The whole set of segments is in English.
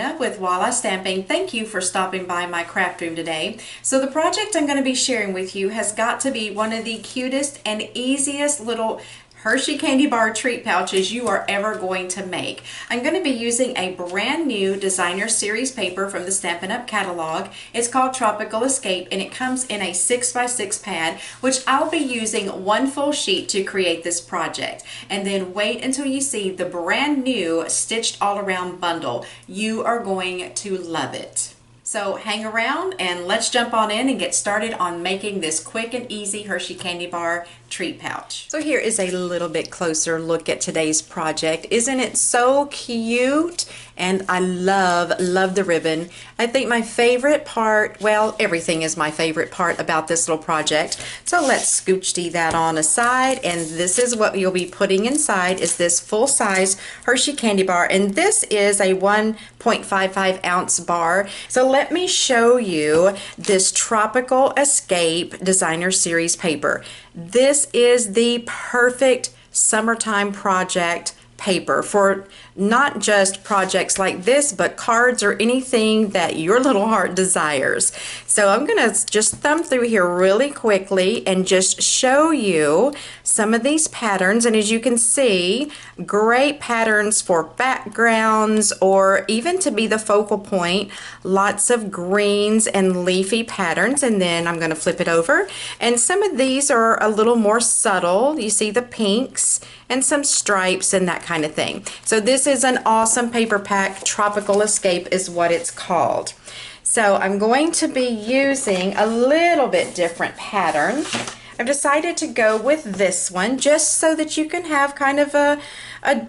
Walla with Walla Stamping. Thank you for stopping by my craft room today. So the project I'm going to be sharing with you has got to be one of the cutest and easiest little Hershey candy bar treat pouches you are ever going to make. I'm going to be using a brand new designer series paper from the Stampin' Up! Catalog. It's called Tropical Escape and it comes in a 6x6 pad, which I'll be using one full sheet to create this project. And then wait until you see the brand new stitched all around bundle. You are going to love it. So hang around and let's jump on in and get started on making this quick and easy Hershey candy bar treat pouch. So here is a little bit closer look at today's project. Isn't it so cute? And I love the ribbon. I think my favorite part, well, everything is my favorite part about this little project. So let's scooch that on aside, and this is what you'll be putting inside is this full-size Hershey candy bar, and this is a 1.55 ounce bar. So let me show you this Tropical Escape Designer Series paper. This is the perfect summertime project paper for not just projects like this, but cards or anything that your little heart desires. So I'm gonna just thumb through here really quickly and just show you some of these patterns. And as you can see, great patterns for backgrounds or even to be the focal point. Lots of greens and leafy patterns. And then I'm gonna flip it over. And some of these are a little more subtle. You see the pinks and some stripes and that kind of thing. So this is an awesome paper pack. Tropical Escape is what it's called. So I'm going to be using a little bit different pattern. I've decided to go with this one just so that you can have kind of a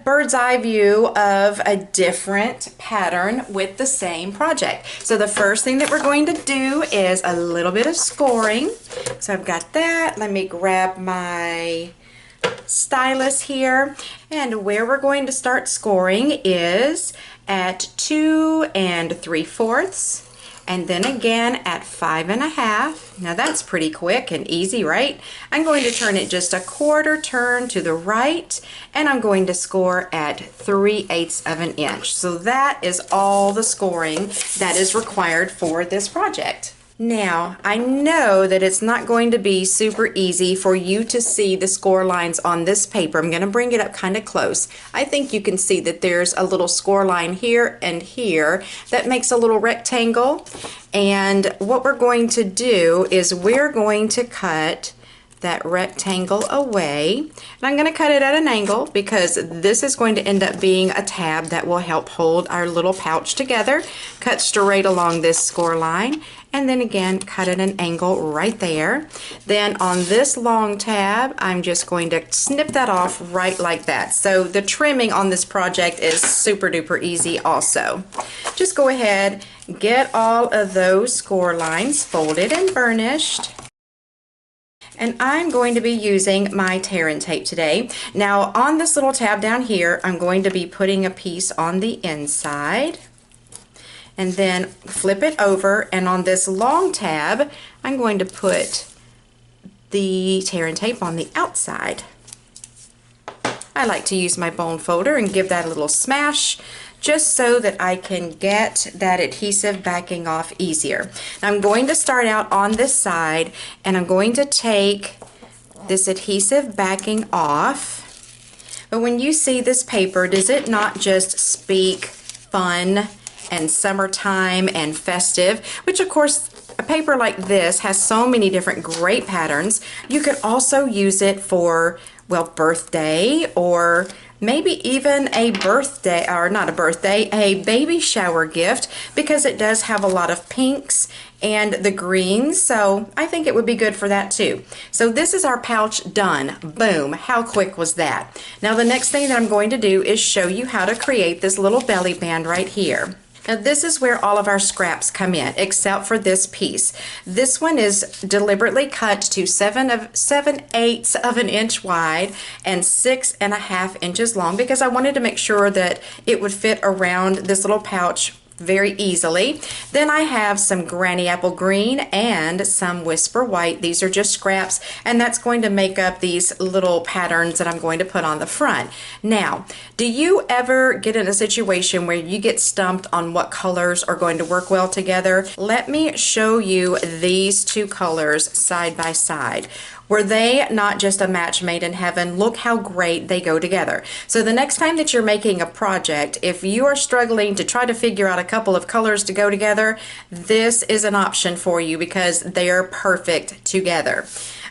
bird's eye view of a different pattern with the same project. So the first thing that we're going to do is a little bit of scoring. So I've got that. Let me grab my stylus here, and where we're going to start scoring is at 2 3/4 and then again at 5 1/2. Now that's pretty quick and easy, right? I'm going to turn it just a quarter turn to the right, and I'm going to score at 3/8 of an inch. So that is all the scoring that is required for this project. Now, I know that it's not going to be super easy for you to see the score lines on this paper. I'm going to bring it up kind of close. I think you can see that there's a little score line here and here that makes a little rectangle. And what we're going to do is we're going to cut that rectangle away. And I'm going to cut it at an angle because this is going to end up being a tab that will help hold our little pouch together. Cut straight along this score line, and then again cut at an angle right there. Then on this long tab, I'm just going to snip that off right like that. So the trimming on this project is super duper easy also. Just go ahead, get all of those score lines folded and burnished. And I'm going to be using my tear and tape today. Now on this little tab down here, I'm going to be putting a piece on the inside and then flip it over, and on this long tab, I'm going to put the tear and tape on the outside. I like to use my bone folder and give that a little smash just so that I can get that adhesive backing off easier. Now I'm going to start out on this side, and I'm going to take this adhesive backing off. But when you see this paper, does it not just speak fun and summertime and festive? Which of course, a paper like this has so many different great patterns. You could also use it for, well, birthday, or maybe even a birthday, or not a birthday, a baby shower gift, because it does have a lot of pinks and the greens, so I think it would be good for that too. So this is our pouch done. Boom, how quick was that? Now the next thing that I'm going to do is show you how to create this little belly band right here. Now this is where all of our scraps come in, except for this piece. This one is deliberately cut to 7/8 of an inch wide and 6 1/2 inches long because I wanted to make sure that it would fit around this little pouch very easily. Then I have some Granny Apple Green and some Whisper White. These are just scraps, and that's going to make up these little patterns that I'm going to put on the front. Now, do you ever get in a situation where you get stumped on what colors are going to work well together? Let me show you these two colors side by side. Were they not just a match made in heaven? Look how great they go together. So the next time that you're making a project, if you are struggling to try to figure out a couple of colors to go together, this is an option for you because they are perfect together.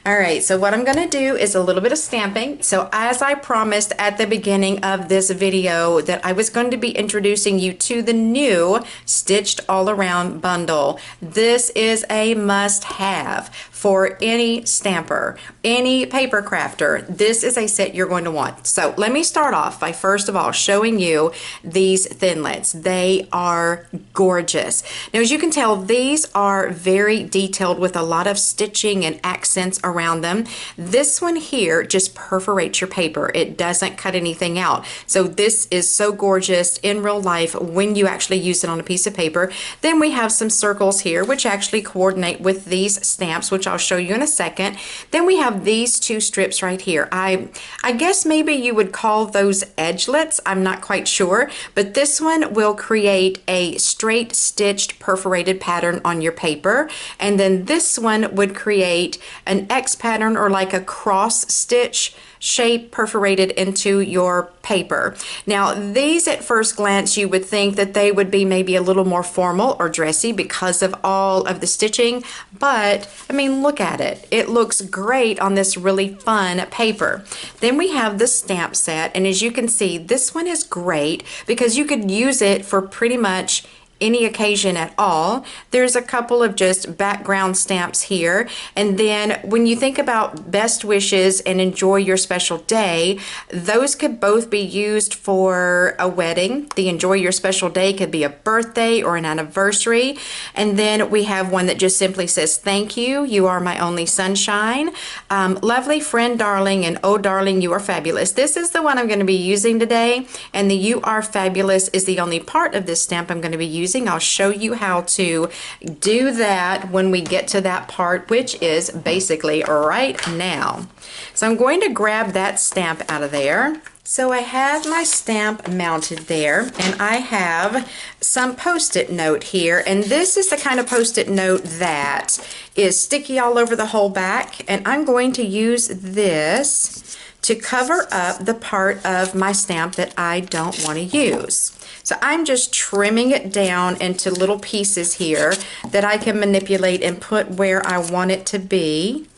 All right, so what I'm going to do is a little bit of stamping. So as I promised at the beginning of this video that I was going to be introducing you to the new Stitched All Around bundle. This is a must-have for any stamper, any paper crafter. This is a set you're going to want. So let me start off by first of all showing you these thinlits. They are gorgeous. Now as you can tell, these are very detailed with a lot of stitching and accents around them. This one here just perforates your paper. It doesn't cut anything out. So this is so gorgeous in real life when you actually use it on a piece of paper. Then we have some circles here which actually coordinate with these stamps, which I'll show you in a second. Then we have these two strips right here. I guess maybe you would call those edgelets. I'm not quite sure, but this one will create a straight stitched perforated pattern on your paper, and then this one would create an X pattern or like a cross stitch shape perforated into your paper. Now these at first glance you would think that they would be maybe a little more formal or dressy because of all of the stitching, but I mean look at it. It looks great on this really fun paper. Then we have the stamp set, and as you can see this one is great because you could use it for pretty much any occasion at all. There's a couple of just background stamps here, and then when you think about best wishes and enjoy your special day, those could both be used for a wedding. The enjoy your special day could be a birthday or an anniversary. And then we have one that just simply says thank you, you are my only sunshine, lovely friend darling, and oh darling you are fabulous. This is the one I'm going to be using today, and the you are fabulous is the only part of this stamp I'm going to be using. I'll show you how to do that when we get to that part, which is basically right now. So I'm going to grab that stamp out of there. So I have my stamp mounted there, and I have some post-it note here, and this is the kind of post-it note that is sticky all over the whole back, and I'm going to use this to cover up the part of my stamp that I don't want to use. So I'm just trimming it down into little pieces here that I can manipulate and put where I want it to be,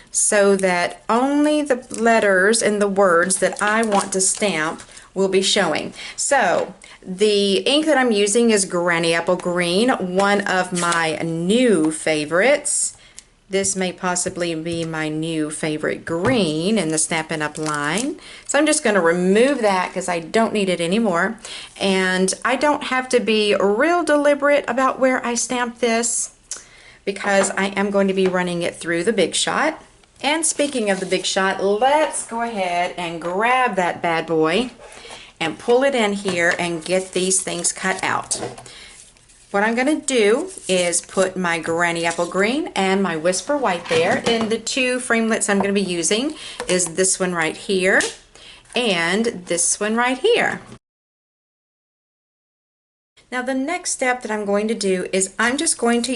so that only the letters and the words that I want to stamp will be showing. So the ink that I'm using is Granny Apple Green, one of my new favorites. This may possibly be my new favorite green in the Stampin' Up! Line. So I'm just going to remove that because I don't need it anymore. And I don't have to be real deliberate about where I stamp this because I am going to be running it through the Big Shot. And speaking of the Big Shot, let's go ahead and grab that bad boy and pull it in here and get these things cut out. What I'm going to do is put my Granny Apple Green and my Whisper White there, and the two framelits I'm going to be using is this one right here and this one right here. Now the next step that I'm going to do is I'm just going to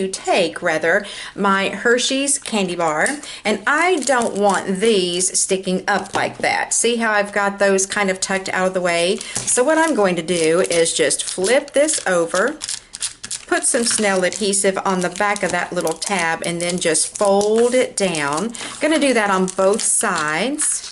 take my Hersheys candy bar, and I don't want these sticking up like that. See how I've got those kind of tucked out of the way? So what I'm going to do is just flip this over, put some Snell adhesive on the back of that little tab, and then just fold it down. I'm going to do that on both sides.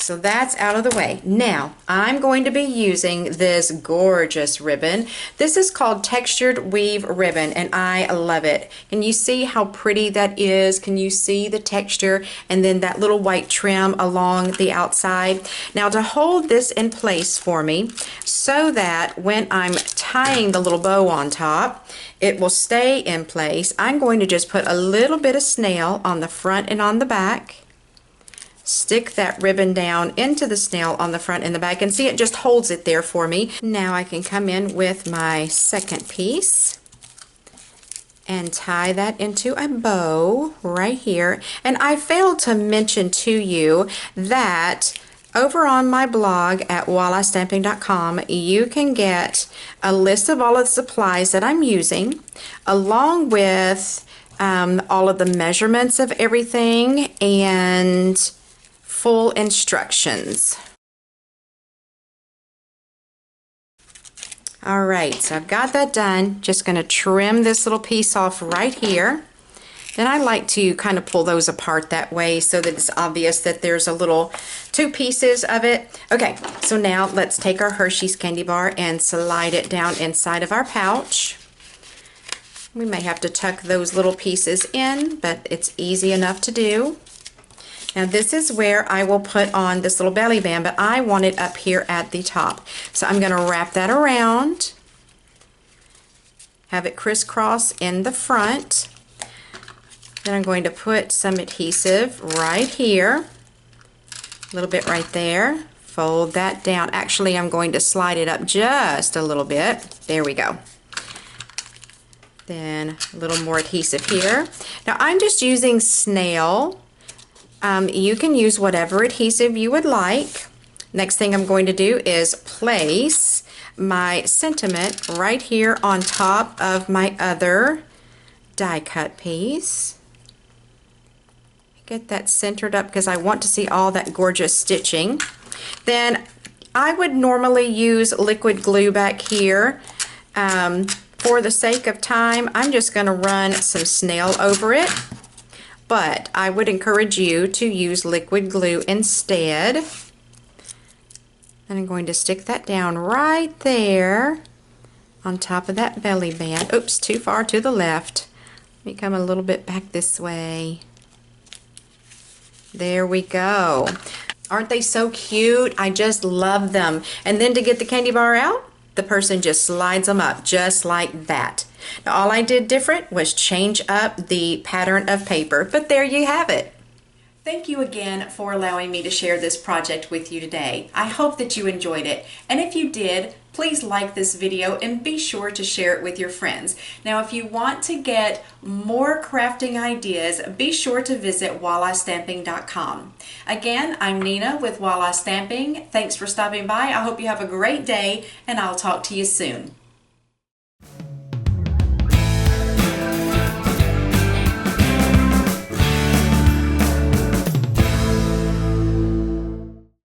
So that's out of the way. Now I'm going to be using this gorgeous ribbon. This is called Textured Weave Ribbon, and I love it. Can you see how pretty that is? Can you see the texture and then that little white trim along the outside? Now to hold this in place for me so that when I'm tying the little bow on top, it will stay in place, I'm going to just put a little bit of snail on the front and on the back, stick that ribbon down into the snail on the front and the back, and see, it just holds it there for me. Now I can come in with my second piece and tie that into a bow right here. And I failed to mention to you that over on my blog at wallastamping.com, you can get a list of all of the supplies that I'm using, along with all of the measurements of everything and full instructions. All right, so I've got that done. Just going to trim this little piece off right here. Then I like to kind of pull those apart that way so that it's obvious that there's a little two pieces of it. Okay, so now let's take our Hershey's candy bar and slide it down inside of our pouch. We may have to tuck those little pieces in, but it's easy enough to do. Now this is where I will put on this little belly band, but I want it up here at the top. So I'm going to wrap that around, have it crisscross in the front. Then I'm going to put some adhesive right here, a little bit right there. Fold that down. Actually, I'm going to slide it up just a little bit. There we go. Then a little more adhesive here. Now I'm just using snail. You can use whatever adhesive you would like. Next thing I'm going to do is place my sentiment right here on top of my other die cut piece. Get that centered up because I want to see all that gorgeous stitching. Then I would normally use liquid glue back here. For the sake of time, I'm just going to run some snail over it. But I would encourage you to use liquid glue instead. And I'm going to stick that down right there on top of that belly band. Oops, too far to the left. Let me come a little bit back this way. There we go. Aren't they so cute? I just love them. And then to get the candy bar out, the person just slides them up just like that. Now all I did different was change up the pattern of paper, but there you have it. Thank you again for allowing me to share this project with you today. I hope that you enjoyed it, and if you did, please like this video and be sure to share it with your friends. Now if you want to get more crafting ideas, be sure to visit wallastamping.com. Again, I'm Nina with Walla Stamping. Thanks for stopping by. I hope you have a great day, and I'll talk to you soon.